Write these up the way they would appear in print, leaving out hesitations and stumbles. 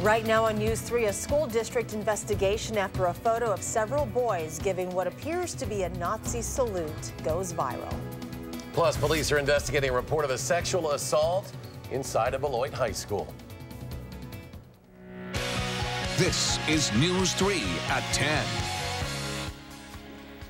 Right now on News 3, a school district investigation after a photo of several boys giving what appears to be a Nazi salute goes viral. Plus, police are investigating a report of a sexual assault inside a Beloit high school. This is News 3 at 10.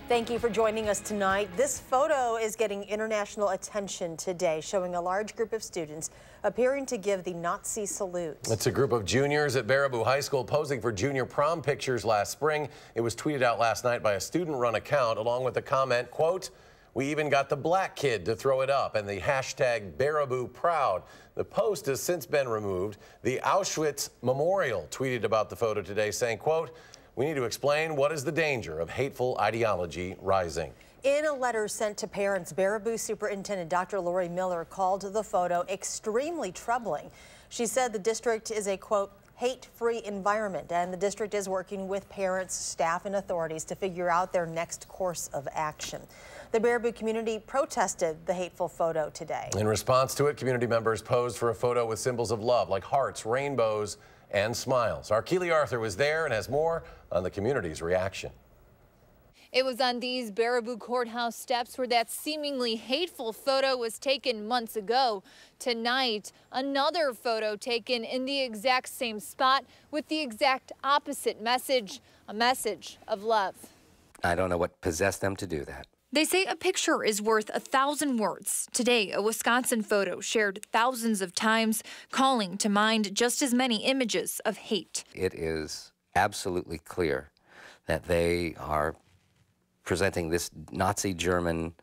Thank you for joining us tonight. This photo is getting international attention today, showing a large group of students appearing to give the Nazi salute. It's a group of juniors at Baraboo High School posing for junior prom pictures last spring. It was tweeted out last night by a student-run account, along with the comment, quote, "We even got the black kid to throw it up," and the hashtag Baraboo Proud. The post has since been removed. The Auschwitz Memorial tweeted about the photo today, saying, quote, "We need to explain what is the danger of hateful ideology rising." In a letter sent to parents, Baraboo Superintendent Dr. Lori Miller called the photo extremely troubling. She said the district is a, quote, hate-free environment, and the district is working with parents, staff, and authorities to figure out their next course of action. The Baraboo community protested the hateful photo today. In response to it, community members posed for a photo with symbols of love like hearts, rainbows, and smiles. Our Keely Arthur was there and has more on the community's reaction. It was on these Baraboo courthouse steps where that seemingly hateful photo was taken months ago. Tonight, another photo taken in the exact same spot with the exact opposite message, a message of love. I don't know what possessed them to do that. They say a picture is worth 1,000 words. Today, a Wisconsin photo shared thousands of times, calling to mind just as many images of hate. It is absolutely clear that they are presenting this Nazi German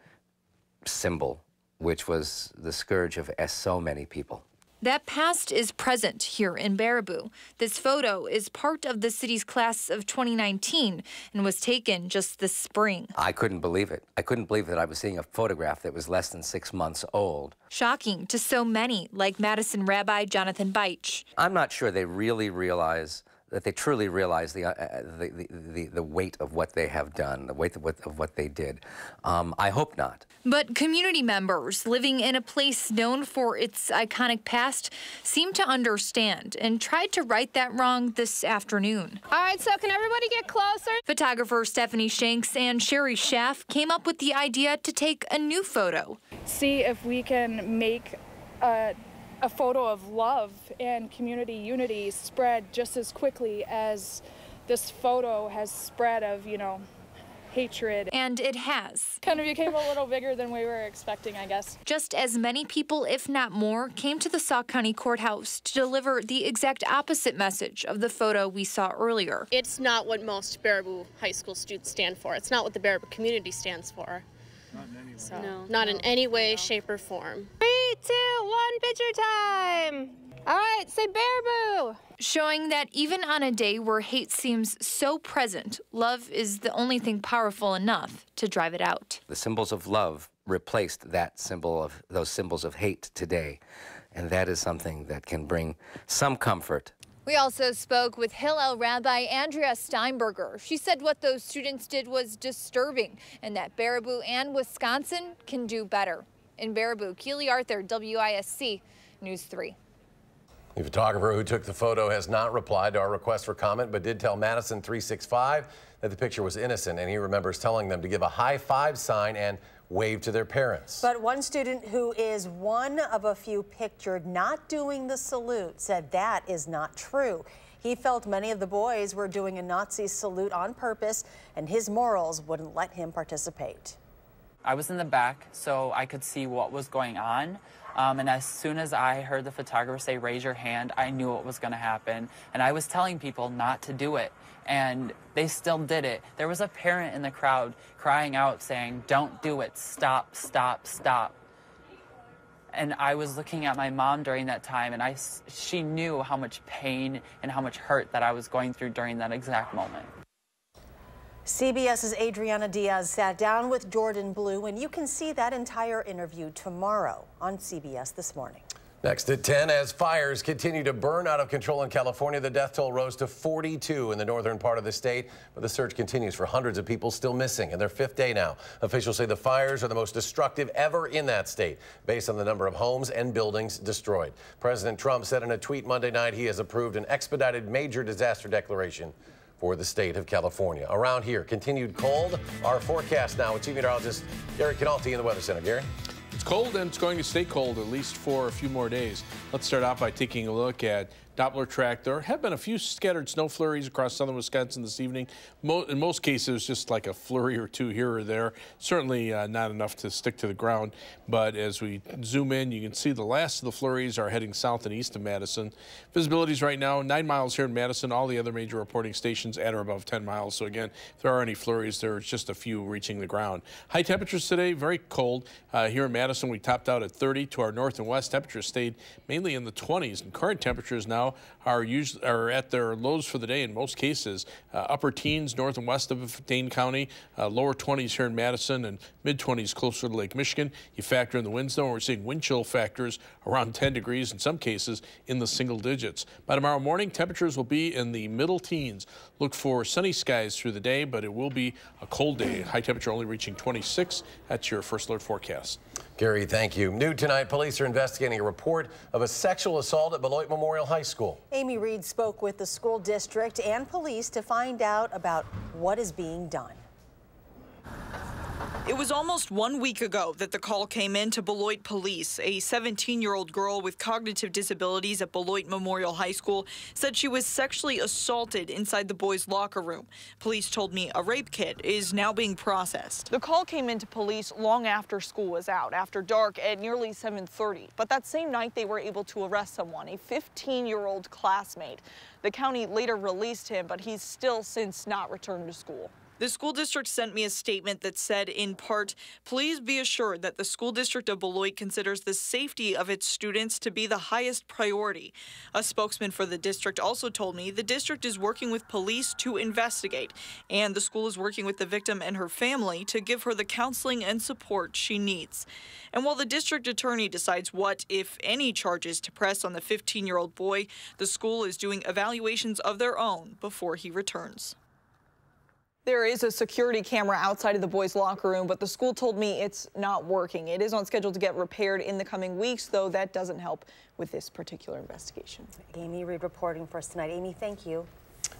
symbol, which was the scourge of so many people. That past is present here in Baraboo. This photo is part of the city's class of 2019 and was taken just this spring. I couldn't believe it. I couldn't believe that I was seeing a photograph that was less than 6 months old. Shocking to so many, like Madison Rabbi Jonathan Beich. I'm not sure they really realize that they truly realize the weight of what they have done, the weight of what they did. I hope not. But community members living in a place known for its iconic past seem to understand and tried to right that wrong this afternoon. All right, so can everybody get closer? Photographer Stephanie Shanks and Sherry Schaff came up with the idea to take a new photo. See if we can make a photo of love and community unity spread just as quickly as this photo has spread of, hatred. And it has. Kind of became a little bigger than we were expecting, I guess. Just as many people, if not more, came to the Sauk County Courthouse to deliver the exact opposite message of the photo we saw earlier. It's not what most Baraboo High School students stand for. It's not what the Baraboo community stands for. Not in any way. So, not in any way, shape, or form. 3, 2, 1, picture time! All right, say Baraboo! Showing that even on a day where hate seems so present, love is the only thing powerful enough to drive it out. The symbols of love replaced those symbols of hate today, and that is something that can bring some comfort. We also spoke with Hillel Rabbi Andrea Steinberger. She said what those students did was disturbing and that Baraboo and Wisconsin can do better. In Baraboo, Keely Arthur, WISC News 3. The photographer who took the photo has not replied to our request for comment, but did tell Madison 365 that the picture was innocent, and he remembers telling them to give a high five sign and wave to their parents. But one student who is one of a few pictured not doing the salute said that is not true. He felt many of the boys were doing a Nazi salute on purpose, and his morals wouldn't let him participate. I was in the back, so I could see what was going on. And as soon as I heard the photographer say, "Raise your hand," I knew what was going to happen. And I was telling people not to do it, and they still did it. There was a parent in the crowd crying out saying, "Don't do it, stop, stop, stop." And I was looking at my mom during that time, and she knew how much pain and how much hurt that I was going through during that exact moment. CBS's Adriana Diaz sat down with Jordan Blue, and you can see that entire interview tomorrow on CBS This Morning. Next at 10, as fires continue to burn out of control in California, the death toll rose to 42 in the northern part of the state, but the search continues for hundreds of people still missing in their 5th day now. Officials say the fires are the most destructive ever in that state, based on the number of homes and buildings destroyed. President Trump said in a tweet Monday night he has approved an expedited major disaster declaration for the state of California. Around here, continued cold. Our forecast now with Chief Meteorologist Gary Canalti in the Weather Center. Gary? It's cold, and it's going to stay cold at least for a few more days. Let's start off by taking a look at Doppler track. There have been a few scattered snow flurries across southern Wisconsin this evening. In most cases, just like a flurry or two here or there. Certainly not enough to stick to the ground. But as we zoom in, you can see the last of the flurries are heading south and east of Madison. Visibilities right now, 9 miles here in Madison. All the other major reporting stations at or above 10 miles. So again, if there are any flurries, there's just a few reaching the ground. High temperatures today, very cold. Here in Madison, we topped out at 30. To our north and west, temperatures stayed mainly in the 20s. And current temperatures now are at their lows for the day in most cases. Upper teens north and west of Dane County, lower 20s here in Madison, and mid 20s closer to Lake Michigan. You factor in the winds, though, and we're seeing wind chill factors around 10 degrees, in some cases in the single digits. By tomorrow morning, temperatures will be in the middle teens. Look for sunny skies through the day, but it will be a cold day. High temperature only reaching 26. That's your First Alert forecast. Gary, thank you. New tonight, police are investigating a report of a sexual assault at Beloit Memorial High School. Amy Reed spoke with the school district and police to find out about what is being done. It was almost 1 week ago that the call came in to Beloit police. A 17-year-old girl with cognitive disabilities at Beloit Memorial High School said she was sexually assaulted inside the boys' locker room. Police told me a rape kit is now being processed. The call came into police long after school was out, after dark at nearly 7:30. But that same night, they were able to arrest someone, a 15-year-old classmate. The county later released him, but he's still since not returned to school. The school district sent me a statement that said, in part, please be assured that the school district of Beloit considers the safety of its students to be the highest priority. A spokesman for the district also told me the district is working with police to investigate, and the school is working with the victim and her family to give her the counseling and support she needs. And while the district attorney decides what, if any, charges to press on the 15-year-old boy, the school is doing evaluations of their own before he returns. There is a security camera outside of the boys' locker room, but the school told me it's not working. It is on schedule to get repaired in the coming weeks, though that doesn't help with this particular investigation. Amy Reed reporting for us tonight. Amy, thank you.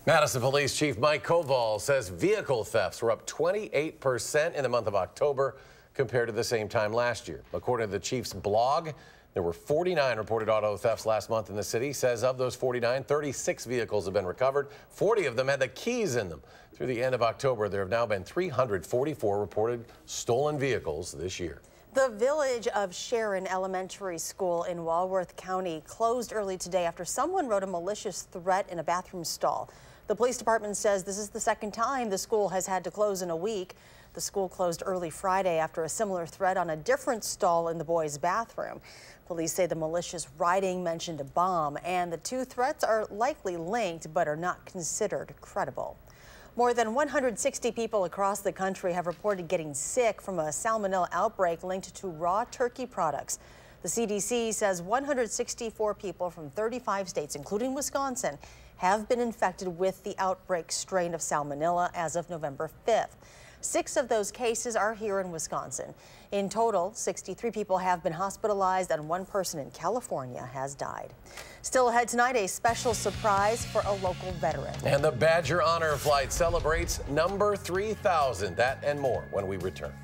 Madison Police Chief Mike Koval says vehicle thefts were up 28% in the month of October compared to the same time last year. According to the chief's blog, there were 49 reported auto thefts last month in the city. Says of those 49, 36 vehicles have been recovered. 40 of them had the keys in them. Through the end of October, there have now been 344 reported stolen vehicles this year. The village of Sharon Elementary School in Walworth County closed early today after someone wrote a malicious threat in a bathroom stall. The police department says this is the second time the school has had to close in a week. The school closed early Friday after a similar threat on a different stall in the boys' bathroom. Police say the malicious writing mentioned a bomb, and the two threats are likely linked but are not considered credible. More than 160 people across the country have reported getting sick from a salmonella outbreak linked to raw turkey products. The CDC says 164 people from 35 states, including Wisconsin, have been infected with the outbreak strain of salmonella as of November 5th. 6 of those cases are here in Wisconsin. In total, 63 people have been hospitalized and 1 person in California has died. Still ahead tonight, a special surprise for a local veteran. And the Badger Honor Flight celebrates number 3,000. That and more when we return.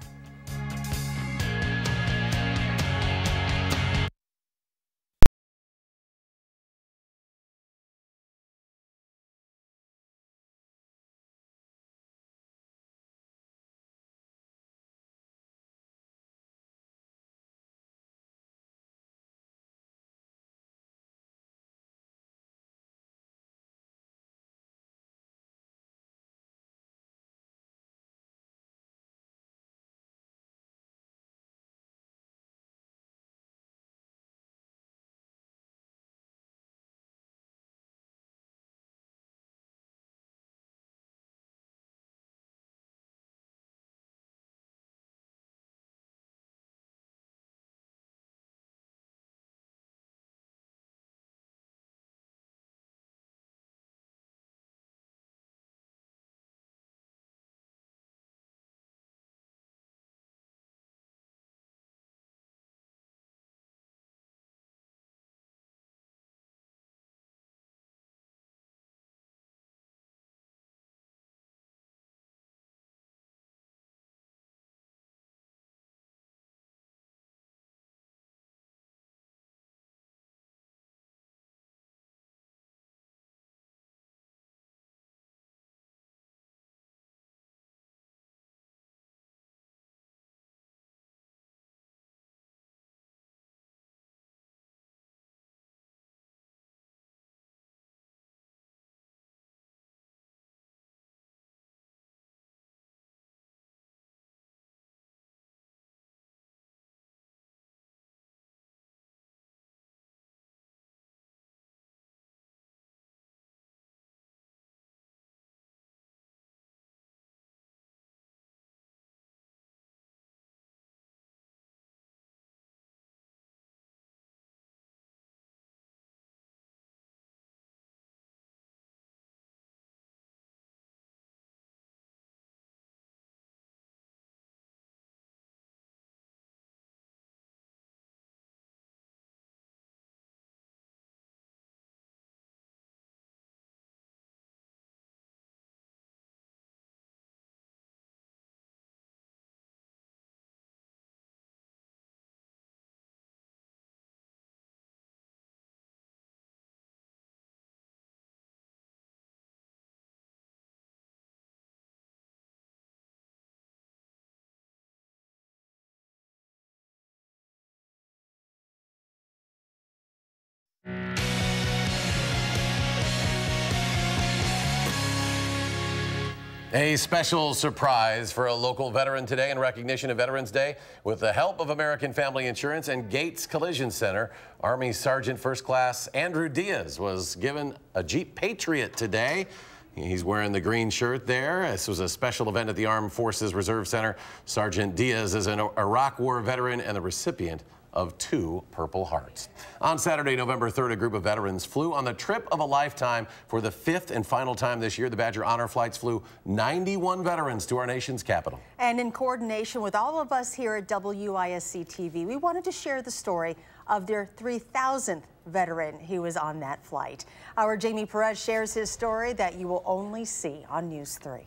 A special surprise for a local veteran today in recognition of Veterans Day. With the help of American Family Insurance and Gates Collision Center, Army Sergeant First Class Andrew Diaz was given a Jeep Patriot today. He's wearing the green shirt there. This was a special event at the Armed Forces Reserve Center. Sergeant Diaz is an Iraq War veteran and the recipient of 2 Purple Hearts. On Saturday, November 3rd, a group of veterans flew on the trip of a lifetime. For the 5th and final time this year, the Badger Honor Flights flew 91 veterans to our nation's capital. And in coordination with all of us here at WISC-TV, we wanted to share the story of their 3,000th veteran who was on that flight. Our Jamie Perez shares his story that you will only see on News 3.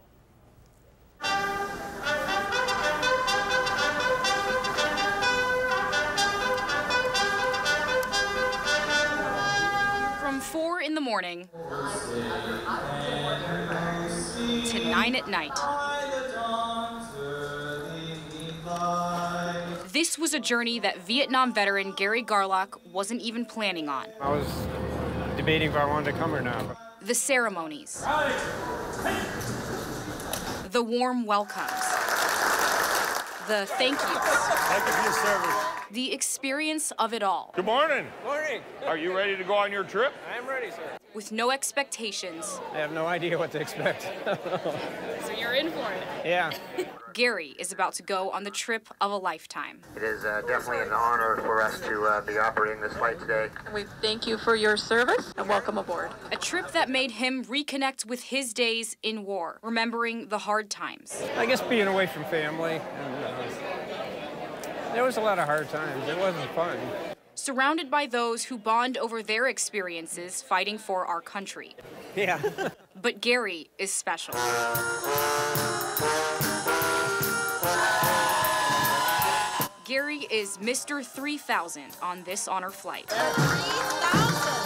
From 4 in the morning to 9 at night. This was a journey that Vietnam veteran Gary Garlock wasn't even planning on. I was debating if I wanted to come or not. The ceremonies. The warm welcomes. The thank yous. Thank you for your service. The experience of it all. Good morning. Morning. Are you ready to go on your trip? I am ready, sir. With no expectations. I have no idea what to expect. So you're in for it. Yeah. Gary is about to go on the trip of a lifetime. It is definitely an honor for us to be operating this flight today. We thank you for your service and welcome aboard. A trip that made him reconnect with his days in war, remembering the hard times. I guess being away from family, and there was a lot of hard times. It wasn't fun. Surrounded by those who bond over their experiences fighting for our country. Yeah. But Gary is special. Gary is Mr. 3000 on this honor flight. 3,000!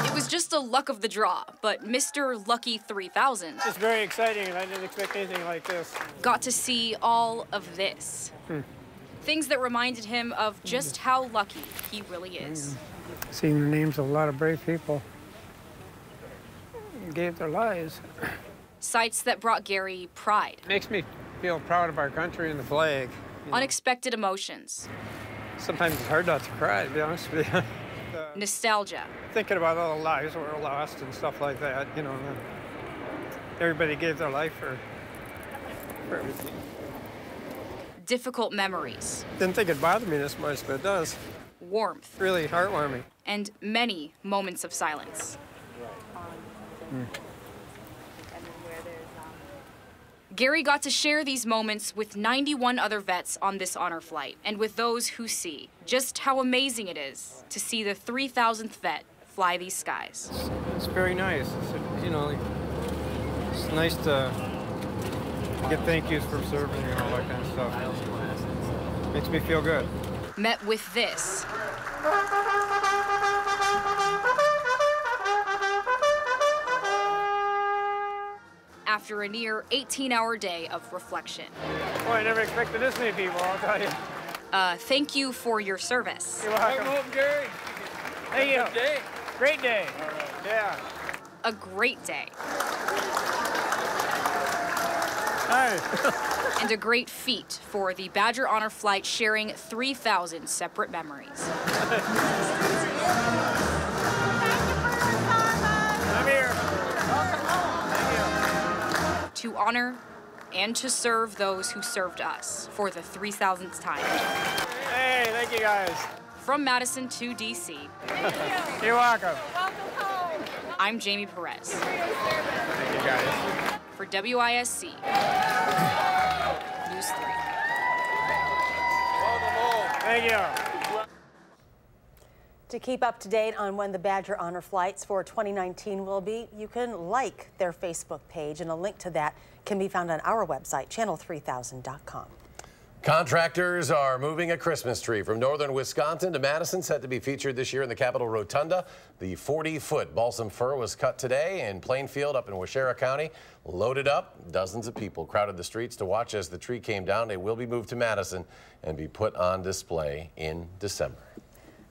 It was just a luck of the draw, but Mr. Lucky 3000 It's very exciting, and I didn't expect anything like this. Got to see all of this. Things that reminded him of just how lucky he really is. Seeing the names of a lot of brave people who gave their lives. Sights that brought Gary pride. Makes me feel proud of our country and the flag. Unexpected emotions. Sometimes it's hard not to cry, to be honest with you. Nostalgia. Thinking about all the lives that were lost and stuff like that, you know. Everybody gave their life for everything. Difficult memories. Didn't think it'd bother me this much, but it does. Warmth. Really heartwarming. And many moments of silence. Gary got to share these moments with 91 other vets on this honor flight, and with those who see just how amazing it is to see the 3,000th vet fly these skies. It's very nice. It's nice to get thank yous for serving and all that kind of stuff. Makes me feel good. Met with this. After a near 18-hour day of reflection. Boy, I never expected this many people, I'll tell you. Thank you for your service. You're welcome. Welcome home, Gary. Thank you. Good day. Great day. Yeah. A great day. Hi. And a great feat for the Badger Honor Flight, sharing 3,000 separate memories. I'm here. To honor and to serve those who served us for the 3,000th time. Hey, thank you guys. From Madison to D.C. You're welcome. Welcome home. I'm Jamie Perez. Thank you guys. For WISC News 3. Welcome home. Thank you. To keep up to date on when the Badger Honor Flights for 2019 will be, you can like their Facebook page, and a link to that can be found on our website, channel3000.com. Contractors are moving a Christmas tree from northern Wisconsin to Madison, set to be featured this year in the Capitol Rotunda. The 40-foot balsam fir was cut today in Plainfield up in Waushara County. Loaded up, dozens of people crowded the streets to watch as the tree came down. It will be moved to Madison and be put on display in December.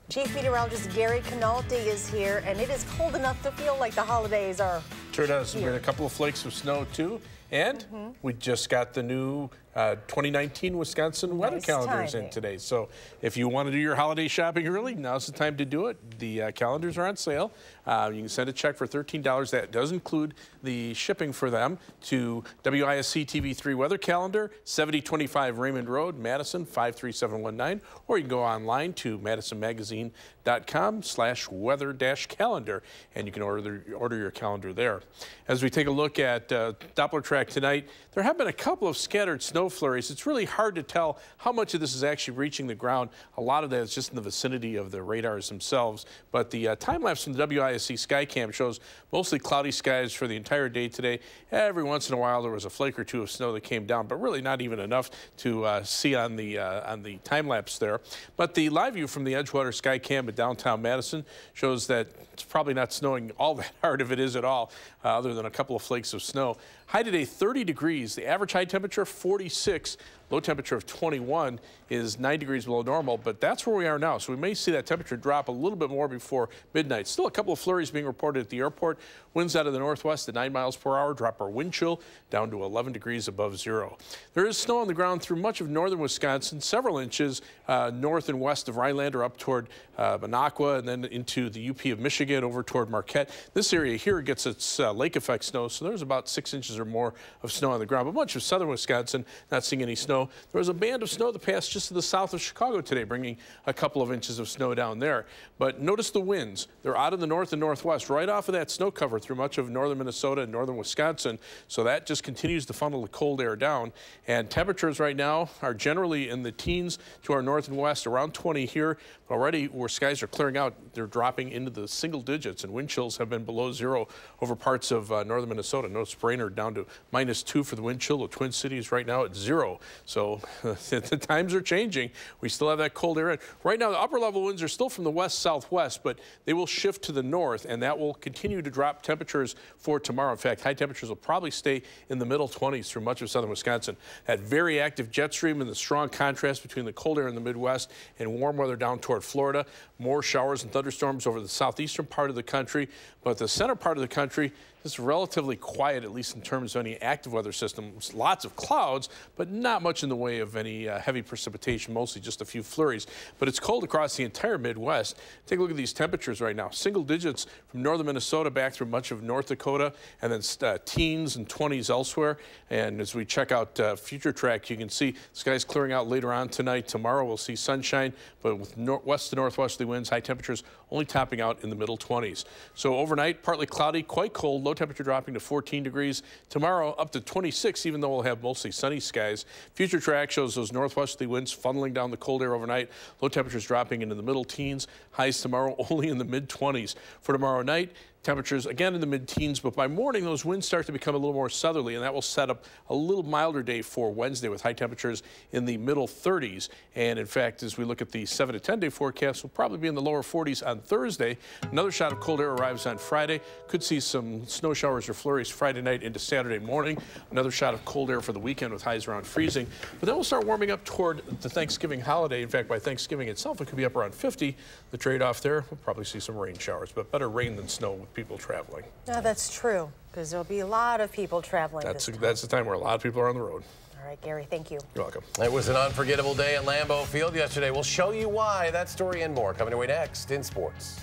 Chief Meteorologist Gary Canaldi is here, and it is cold enough to feel like the holidays are Sure does. We had a couple of flakes of snow, too. And we just got the new 2019 Wisconsin weather calendars in today. So if you want to do your holiday shopping early, now's the time to do it. The calendars are on sale. You can send a check for $13. That does include the shipping for them to WISC-TV 3 weather calendar, 7025 Raymond Road, Madison 53719, or you can go online to madisonmagazine.com/weather-calendar, and you can order your calendar there. As we take a look at Doppler track tonight, there have been a couple of scattered snow flurries. It's really hard to tell how much of this is actually reaching the ground. A lot of that is just in the vicinity of the radars themselves. But the time lapse from the WISC Skycam shows mostly cloudy skies for the entire day today. Every once in a while there was a flake or two of snow that came down, but really not even enough to see on the time lapse there. But the live view from the Edgewater Skycam at downtown Madison shows that it's probably not snowing all that hard, if it is at all, other than a couple of flakes of snow. High today, 30 degrees. The average high temperature, 46. Low temperature of 21 is 9 degrees below normal, but that's where we are now. So we may see that temperature drop a little bit more before midnight. Still a couple of flurries being reported at the airport. Winds out of the northwest at 9 miles per hour, drop our wind chill down to 11 degrees above zero. There is snow on the ground through much of northern Wisconsin, several inches north and west of Rhinelander up toward Minocqua and then into the UP of Michigan over toward Marquette. This area here gets its lake effect snow, so there's about 6 inches or more of snow on the ground. But much of southern Wisconsin not seeing any snow. There was a band of snow that passed just to the south of Chicago today, bringing a couple of inches of snow down there. But notice the winds. They're out of the north and northwest, right off of that snow cover through much of northern Minnesota and northern Wisconsin. So that just continues to funnel the cold air down. And temperatures right now are generally in the teens to our north and west, around 20 here. Already where skies are clearing out, they're dropping into the single digits, and wind chills have been below zero over parts of northern Minnesota. Notice Brainerd down to -2 for the wind chill. The Twin Cities right now at 0. So the times are changing. We still have that cold air in. Right now, the upper level winds are still from the west-southwest, but they will shift to the north, and that will continue to drop temperatures for tomorrow. In fact, high temperatures will probably stay in the middle 20s through much of southern Wisconsin. That very active jet stream and the strong contrast between the cold air in the Midwest and warm weather down toward Florida. More showers and thunderstorms over the southeastern part of the country, but the center part of the country is relatively quiet, at least in terms of any active weather systems. Lots of clouds, but not much in the way of any heavy precipitation, mostly just a few flurries. But it's cold across the entire Midwest. Take a look at these temperatures right now. Single digits from northern Minnesota back through much of North Dakota, and then teens and 20s elsewhere. And as we check out future track, you can see the skies clearing out later on tonight. Tomorrow we'll see sunshine, but with west to northwesterly winds, high temperatures only topping out in the middle 20s. So overnight, partly cloudy, quite cold, low temperature dropping to 14 degrees. Tomorrow up to 26, even though we'll have mostly sunny skies. Future track shows those northwesterly winds funneling down the cold air overnight. Low temperatures dropping into the middle teens. Highs tomorrow only in the mid-20s. For tomorrow night, temperatures again in the mid-teens, but by morning those winds start to become a little more southerly, and that will set up a little milder day for Wednesday with high temperatures in the middle 30s. And in fact, as we look at the 7 to 10 day forecast, we'll probably be in the lower 40s on Thursday. Another shot of cold air arrives on Friday. Could see some snow showers or flurries Friday night into Saturday morning. Another shot of cold air for the weekend with highs around freezing. But then we'll start warming up toward the Thanksgiving holiday. In fact, by Thanksgiving itself, it could be up around 50. The trade-off there, we'll probably see some rain showers, but better rain than snow with people traveling. No, that's true, because there'll be a lot of people traveling That's the time where a lot of people are on the road. All right, Gary, thank you. You're welcome. It was an unforgettable day at Lambeau Field yesterday. We'll show you why. That story and more coming away next in sports.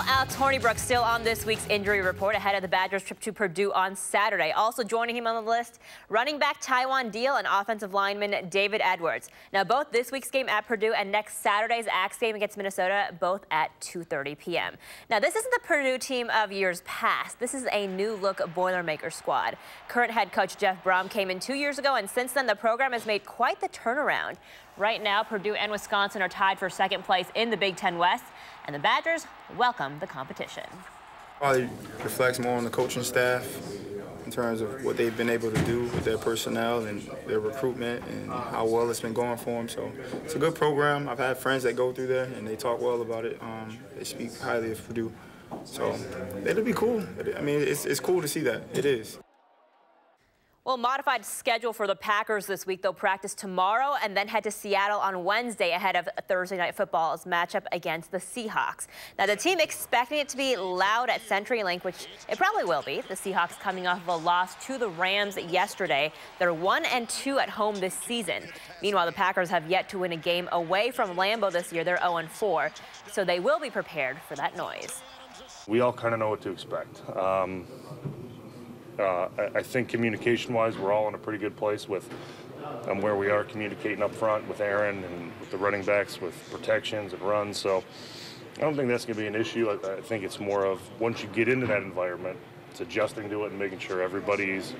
Alex Hornibrook still on this week's injury report ahead of the Badgers' trip to Purdue on Saturday. Also joining him on the list, running back Tywan Deal and offensive lineman David Edwards. Now, both this week's game at Purdue and next Saturday's Axe game against Minnesota, both at 2:30 p.m. Now, this isn't the Purdue team of years past. This is a new-look Boilermaker squad. Current head coach Jeff Brom came in 2 years ago, and since then, the program has made quite the turnaround. Right now, Purdue and Wisconsin are tied for second place in the Big Ten West, and the Badgers welcome the competition. Probably reflects more on the coaching staff in terms of what they've been able to do with their personnel and their recruitment and how well it's been going for them. So it's a good program. I've had friends that go through there, and they talk well about it. They speak highly of Purdue. So it'll be cool. I mean, it's cool to see that. It is. Well, modified schedule for the Packers this week. They'll practice tomorrow and then head to Seattle on Wednesday ahead of Thursday Night Football's matchup against the Seahawks. Now, the team expecting it to be loud at CenturyLink, which it probably will be. The Seahawks coming off of a loss to the Rams yesterday. They're 1-2 at home this season. Meanwhile, the Packers have yet to win a game away from Lambeau this year. They're 0-4, so they will be prepared for that noise. We all kind of know what to expect. I think communication-wise, we're all in a pretty good place with where we are communicating up front with Aaron and with the running backs, with protections and runs. So I don't think that's going to be an issue. I think it's more of once you get into that environment, it's adjusting to it and making sure everybody's,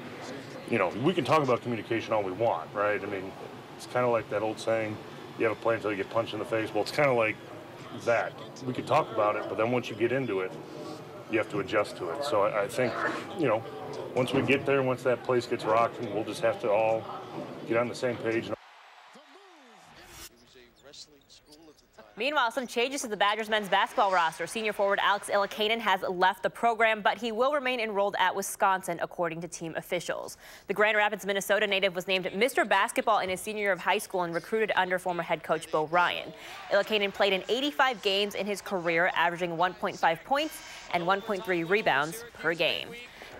you know, we can talk about communication all we want, right? I mean, it's kind of like that old saying, you have a plan until you get punched in the face. Well, it's kind of like that. We could talk about it, but then once you get into it, you have to adjust to it. So I think, you know, once we get there, once that place gets rocking, we'll just have to all get on the same page. Meanwhile, some changes to the Badgers men's basketball roster. Senior forward Alex Ilakanen has left the program, but he will remain enrolled at Wisconsin, according to team officials. The Grand Rapids, Minnesota native was named Mr. Basketball in his senior year of high school and recruited under former head coach Bo Ryan. Ilakanen played in 85 games in his career, averaging 1.5 points and 1.3 rebounds per game.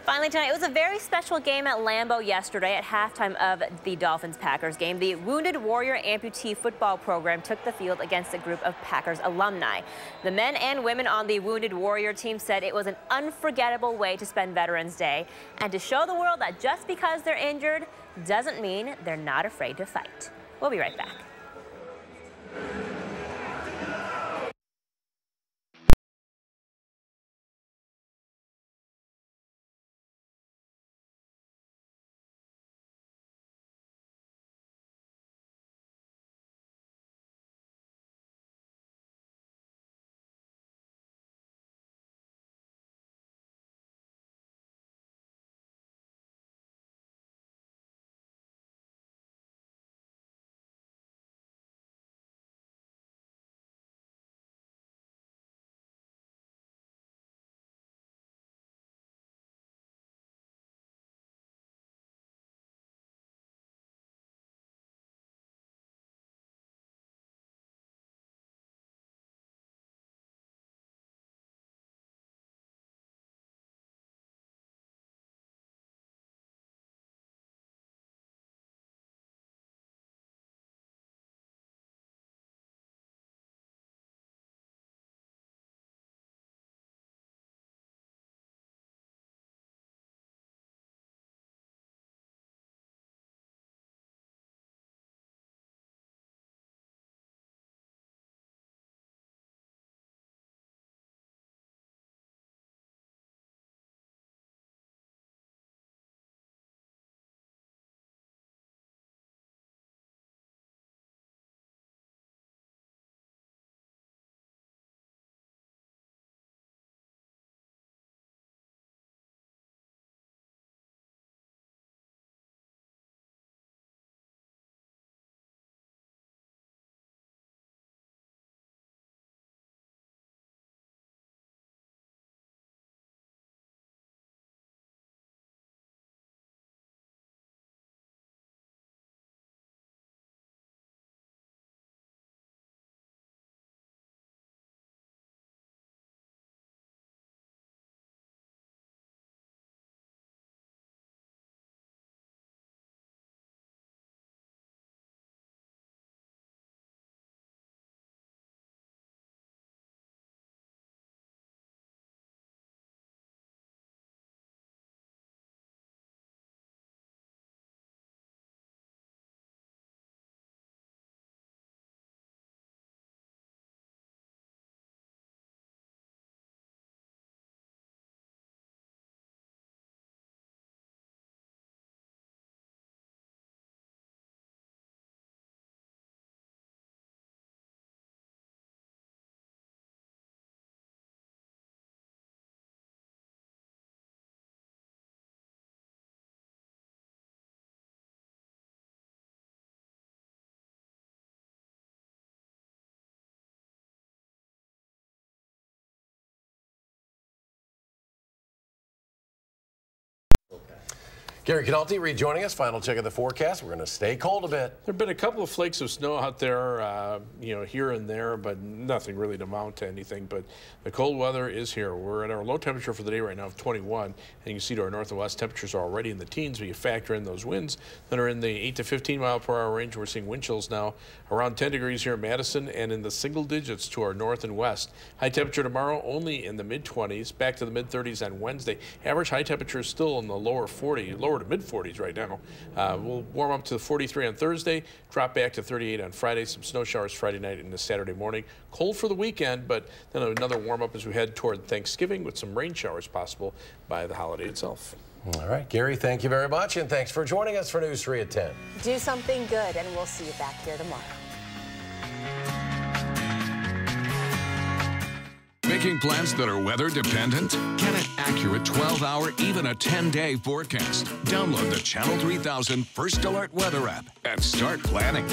Finally tonight, it was a very special game at Lambeau yesterday at halftime of the Dolphins-Packers game. The Wounded Warrior Amputee football program took the field against a group of Packers alumni. The men and women on the Wounded Warrior team said it was an unforgettable way to spend Veterans Day and to show the world that just because they're injured doesn't mean they're not afraid to fight. We'll be right back. Gary Canalti rejoining us. Final check of the forecast. We're going to stay cold a bit. There have been a couple of flakes of snow out there, here and there, but nothing really to amount to anything. But the cold weather is here. We're at our low temperature for the day right now of 21, and you can see to our north and west temperatures are already in the teens. When you factor in those winds that are in the 8 to 15 mile per hour range, we're seeing wind chills now around 10 degrees here in Madison and in the single digits to our north and west. High temperature tomorrow only in the mid-20s, back to the mid-30s on Wednesday. Average high temperature is still in the lower to mid-40s right now. We'll warm up to 43 on Thursday, drop back to 38 on Friday. Some snow showers Friday night and Saturday morning. Cold for the weekend, but then another warm up as we head toward Thanksgiving with some rain showers possible by the holiday itself. All right, Gary, thank you very much, and thanks for joining us for News 3 at 10. Do something good, and we'll see you back here tomorrow. Making plans that are weather dependent? Get an accurate 12-hour, even a 10-day forecast. Download the Channel 3000 First Alert Weather app and start planning.